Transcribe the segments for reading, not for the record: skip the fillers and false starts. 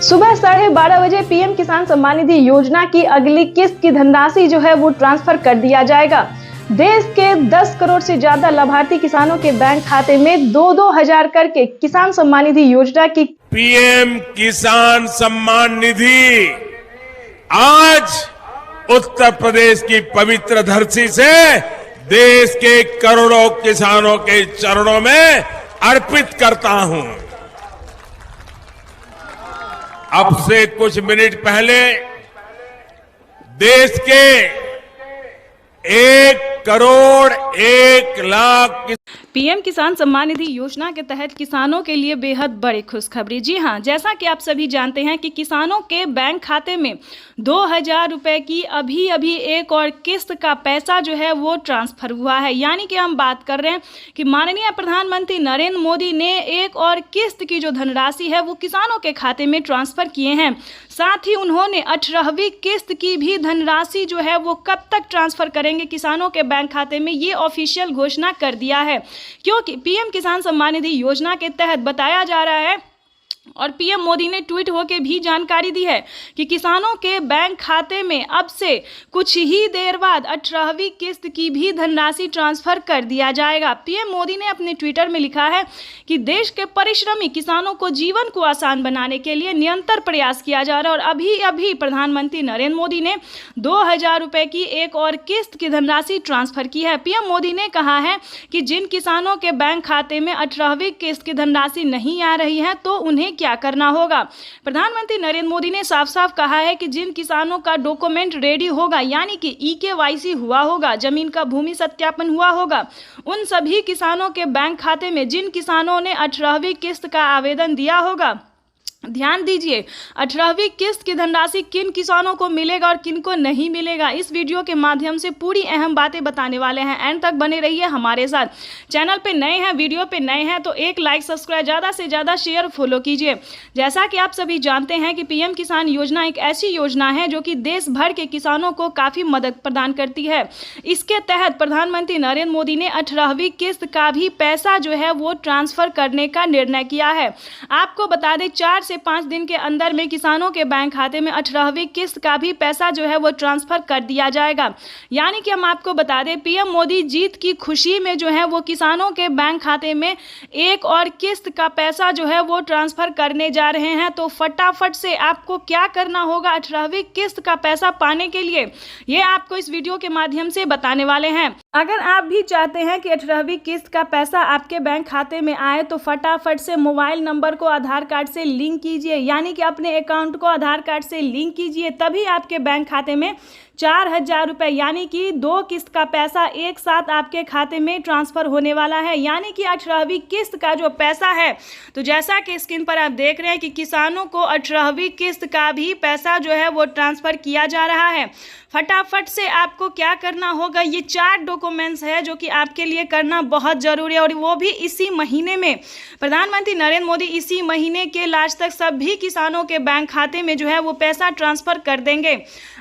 सुबह 12:30 बजे पीएम किसान सम्मान निधि योजना की अगली किस्त की धनराशि जो है वो ट्रांसफर कर दिया जाएगा। देश के 10 करोड़ से ज्यादा लाभार्थी किसानों के बैंक खाते में 2-2 हजार करके किसान सम्मान निधि योजना की पीएम किसान सम्मान निधि आज उत्तर प्रदेश की पवित्र धरती से देश के करोड़ों किसानों के चरणों में अर्पित करता हूं। अब से कुछ मिनट पहले देश के 1 करोड़ 1 लाख पीएम किसान सम्मान निधि योजना के तहत किसानों के लिए बेहद बड़ी खुशखबरी। जी हां, जैसा कि आप सभी जानते हैं कि किसानों के बैंक खाते में 2,000 रुपए की अभी एक और किस्त का पैसा जो है वो ट्रांसफर हुआ है। यानी कि हम बात कर रहे हैं कि माननीय प्रधानमंत्री नरेंद्र मोदी ने एक और किस्त की जो धनराशि है वो किसानों के खाते में ट्रांसफर किए हैं। साथ ही उन्होंने 18वीं किस्त की भी धनराशि जो है वो कब तक ट्रांसफर करेंगे किसानों के बैंक खाते में, ये ऑफिशियल घोषणा कर दिया है। क्योंकि पीएम किसान सम्मान निधि योजना के तहत बताया जा रहा है और पीएम मोदी ने ट्वीट होकर भी जानकारी दी है कि किसानों के बैंक खाते में अब से कुछ ही देर बाद 18वीं किस्त की भी धनराशि ट्रांसफर कर दिया जाएगा। पीएम मोदी ने अपने ट्विटर में लिखा है कि देश के परिश्रमी किसानों को जीवन को आसान बनाने के लिए निरंतर प्रयास किया जा रहा है और अभी प्रधानमंत्री नरेंद्र मोदी ने 2,000 रुपए की एक और किस्त की धनराशि ट्रांसफर की है। पीएम मोदी ने कहा है कि जिन किसानों के बैंक खाते में 18वीं किस्त की धनराशि नहीं आ रही है तो उन्हें क्या करना होगा। प्रधानमंत्री नरेंद्र मोदी ने साफ साफ कहा है कि जिन किसानों का डॉक्यूमेंट रेडी होगा, यानी कि EKYC हुआ होगा, जमीन का भूमि सत्यापन हुआ होगा, उन सभी किसानों के बैंक खाते में जिन किसानों ने 18वीं किस्त का आवेदन दिया होगा, ध्यान दीजिए 18वीं किस्त की धनराशि किन किसानों को मिलेगा और किन को नहीं मिलेगा। इस वीडियो के माध्यम से पूरी अहम बातें बताने वाले हैं। एंड तक बने रहिए हमारे साथ। चैनल पे नए हैं, वीडियो पे नए हैं तो एक लाइक, सब्सक्राइब, ज़्यादा से ज़्यादा शेयर, फॉलो कीजिए। जैसा कि आप सभी जानते हैं कि पीएम किसान योजना एक ऐसी योजना है जो कि देश भर के किसानों को काफ़ी मदद प्रदान करती है। इसके तहत प्रधानमंत्री नरेंद्र मोदी ने 18वीं किस्त का भी पैसा जो है वो ट्रांसफर करने का निर्णय किया है। आपको बता दें 4 से 5 दिन के अंदर में किसानों के बैंक खाते में 18वीं किस्त का भी पैसा जो है वो ट्रांसफर कर दिया जाएगा। यानी कि हम आपको बता दें पीएम मोदी जीत की खुशी में जो है वो किसानों के बैंक खाते में एक और किस्त का पैसा जो है वो ट्रांसफर करने जा रहे हैं। तो फटाफट से आपको क्या करना होगा 18वीं किस्त का पैसा पाने के लिए, ये आपको इस वीडियो के माध्यम से बताने वाले हैं। अगर आप भी चाहते हैं कि 18वीं किस्त का पैसा आपके बैंक खाते में आए तो फटाफट से मोबाइल नंबर को आधार कार्ड से लिंक कीजिए, यानी कि अपने अकाउंट को आधार कार्ड से लिंक कीजिए, तभी आपके बैंक खाते में 4,000 रुपये यानी कि 2 किस्त का पैसा एक साथ आपके खाते में ट्रांसफर होने वाला है। यानी कि 18वीं किस्त का जो पैसा है, तो जैसा कि स्क्रीन पर आप देख रहे हैं कि किसानों को 18वीं किस्त का भी पैसा जो है वो ट्रांसफर किया जा रहा है। फटाफट से आपको क्या करना होगा, ये 4 डॉक्यूमेंट्स है जो कि आपके लिए करना बहुत ज़रूरी है और वो भी इसी महीने में। प्रधानमंत्री नरेंद्र मोदी इसी महीने के लास्ट तक सभी किसानों के बैंक खाते में जो है वो पैसा ट्रांसफर कर देंगे।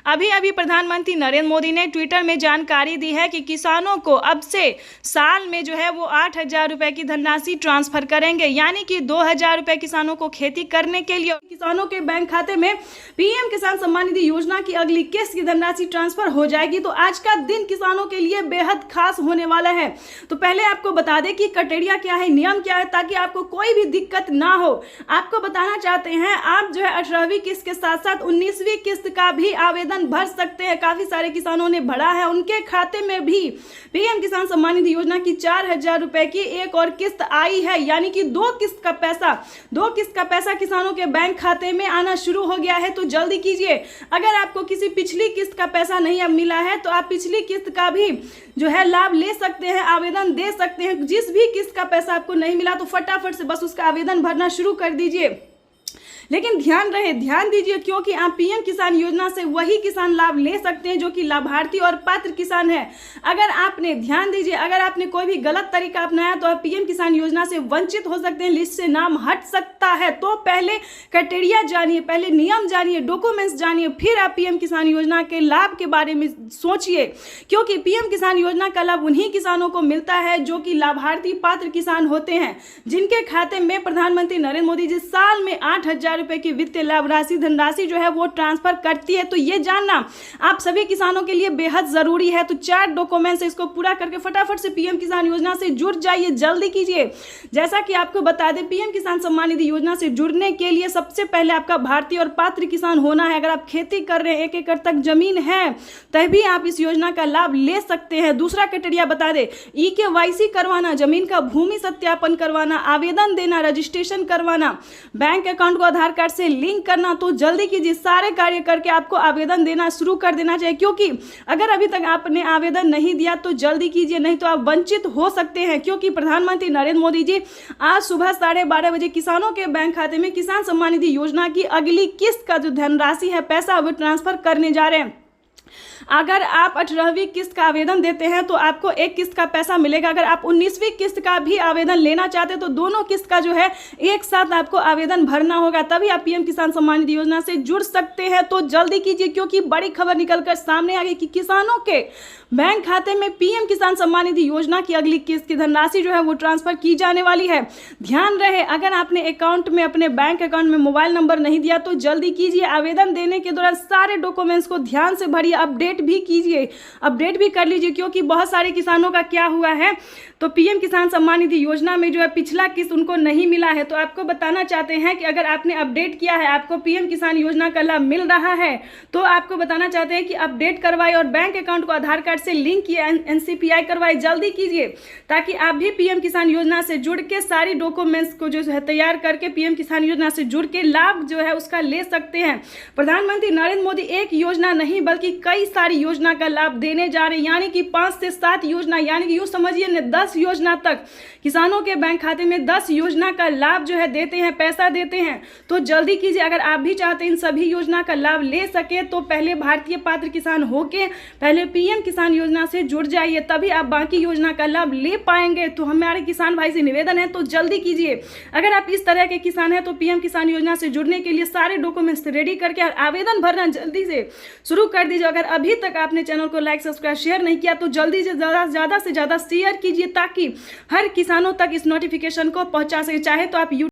अभी प्रधानमंत्री नरेंद्र मोदी ने ट्विटर में जानकारी दी है कि किसानों को अब से साल में जो है वो 8,000 रुपए की धनराशि ट्रांसफर करेंगे। यानी कि 2,000 रुपए किसानों को खेती करने के लिए किसानों के बैंक खाते में पीएम किसान सम्मान निधि योजना की अगली किस्त की धनराशि ट्रांसफर हो जाएगी। तो आज का दिन किसानों के लिए बेहद खास होने वाला है। तो पहले आपको बता दें कि क्राइटेरिया क्या है, नियम क्या है, ताकि आपको कोई भी दिक्कत ना हो। आपको बताना चाहते हैं आप जो है 18वीं किस्त के साथ साथ 19वीं किस्त का भी आवेदन भर सकते हैं। काफी सारे किसानों ने भरा है, उनके खाते में भी पीएम किसान सम्मान निधि योजना की 4,000 रुपए की एक और किस्त आई है। यानी कि 2 किस्त का पैसा किसानों के बैंक खाते में आना शुरू हो गया है। तो जल्दी कीजिए। अगर आपको किसी पिछली किस्त का पैसा नहीं अब मिला है तो आप पिछली किस्त का भी जो है लाभ ले सकते हैं, आवेदन दे सकते हैं। जिस भी किस्त का पैसा आपको नहीं मिला तो फटाफट से बस उसका आवेदन भरना शुरू कर दीजिए। लेकिन ध्यान दीजिए, क्योंकि आप पीएम किसान योजना से वही किसान लाभ ले सकते हैं जो कि लाभार्थी और पात्र किसान है। अगर आपने कोई भी गलत तरीका अपनाया तो आप पीएम किसान योजना से वंचित हो सकते हैं, लिस्ट से नाम हट सकता है। तो पहले क्राइटेरिया जानिए, पहले नियम जानिए, डॉक्यूमेंट्स जानिए, फिर आप पीएम किसान योजना के लाभ के बारे में सोचिए। क्योंकि पीएम किसान योजना का लाभ उन्हीं किसानों को मिलता है जो कि लाभार्थी पात्र किसान होते हैं, जिनके खाते में प्रधानमंत्री नरेंद्र मोदी जी साल में 8,000 रुपए की वित्तीय लाभ राशि धनराशि जो है वो ट्रांसफर करती है। तो ये जानना आप सभी किसानों के लिए बेहद जरूरी है। तो 4 डॉक्यूमेंट्स इसको पूरा करके फटाफट से पीएम किसान योजना से जुड़ जाइए, जल्दी कीजिए। जैसा कि आपको बता दें, पीएम किसान सम्मान निधि योजना से जुड़ने के लिए सबसे पहले आपका भारतीय और पात्र किसान होना है। अगर आप खेती कर रहे हैं, 1 एकड़ तक जमीन है, तभी आप इस योजना का लाभ ले सकते हैं। दूसरा क्राइटेरिया बता दें, EKYC करवाना, जमीन का भूमि सत्यापन करवाना, आवेदन देना, रजिस्ट्रेशन करवाना, बैंक अकाउंट को आधार कार्ड से लिंक करना। तो जल्दी कीजिए, सारे कार्य करके आपको आवेदन देना शुरू कर देना चाहिए, क्योंकि अगर अभी तक आपने आवेदन नहीं दिया तो जल्दी कीजिए, नहीं तो आप वंचित हो सकते हैं। क्योंकि प्रधानमंत्री नरेंद्र मोदी जी आज सुबह 12:30 बजे किसानों के बैंक खाते में किसान सम्मान निधि योजना की अगली किस्त का जो धनराशि है, पैसा, वो ट्रांसफर करने जा रहे हैं। अगर आप 18वीं किस्त का आवेदन देते हैं तो आपको 1 किस्त का पैसा मिलेगा। अगर आप 19वीं किस्त का भी आवेदन लेना चाहते हैं तो दोनों किस्त का जो है एक साथ आपको आवेदन भरना होगा, तभी आप पीएम किसान सम्मान निधि योजना से जुड़ सकते हैं। तो जल्दी कीजिए, क्योंकि बड़ी खबर निकलकर सामने आ गई कि किसानों के बैंक खाते में पीएम किसान सम्मान निधि योजना की अगली किस्त की धनराशि जो है वो ट्रांसफर की जाने वाली है। ध्यान रहे, अगर आपने अकाउंट में, अपने बैंक अकाउंट में मोबाइल नंबर नहीं दिया तो जल्दी कीजिए। आवेदन देने के दौरान सारे डॉक्यूमेंट्स को ध्यान से भरिए, अपडेट भी कीजिए, अपडेट भी कर लीजिए। क्योंकि बहुत सारे किसानों का क्या हुआ है, तो पीएम किसान सम्मान निधि योजना में जो है पिछला किस्त उनको नहीं मिला है। तो आपको बताना चाहते हैं कि अगर आपने अपडेट किया है, आपको पीएम किसान योजना का लाभ मिल रहा है, तो आपको बताना चाहते हैं कि अपडेट करवाए और बैंक अकाउंट को आधार कार्ड से लिंक किए, NCPI करवाए, जल्दी कीजिए, ताकि आप भी पीएम किसान योजना से जुड़ के सारी डॉक्यूमेंट्स को जो है तैयार करके पीएम किसान योजना से जुड़ के लाभ जो है उसका ले सकते हैं। प्रधानमंत्री नरेंद्र मोदी एक योजना नहीं बल्कि कई सारी योजना का लाभ देने जा रहे हैं, यानी कि 5 से 7 योजना, यानी कि यूं समझिए न 10 योजना तक किसानों के बैंक खाते में 10 योजना का लाभ जो है देते हैं, पैसा देते हैं। तो जल्दी कीजिए, अगर आप भी चाहते हैं इन सभी योजना का लाभ ले सके तो पहले भारतीय पात्र किसान होके पहले पीएम किसान योजना से जुड़ जाइए, तभी आप बाकी योजना का लाभ ले पाएंगे। तो हमारे किसान भाई से निवेदन है, तो जल्दी कीजिए। अगर आप इस तरह के किसान हैं तो पीएम किसान योजना से जुड़ने के लिए सारे डॉक्यूमेंट्स रेडी करके आवेदन भरना जल्दी से शुरू कर दीजिए। अगर अभी तक आपने चैनल को लाइक, सब्सक्राइब, शेयर नहीं किया तो जल्दी से ज़्यादा से ज़्यादा शेयर कीजिए, ताकि हर किसानों तक इस नोटिफिकेशन को पहुंचा सके। चाहे तो आप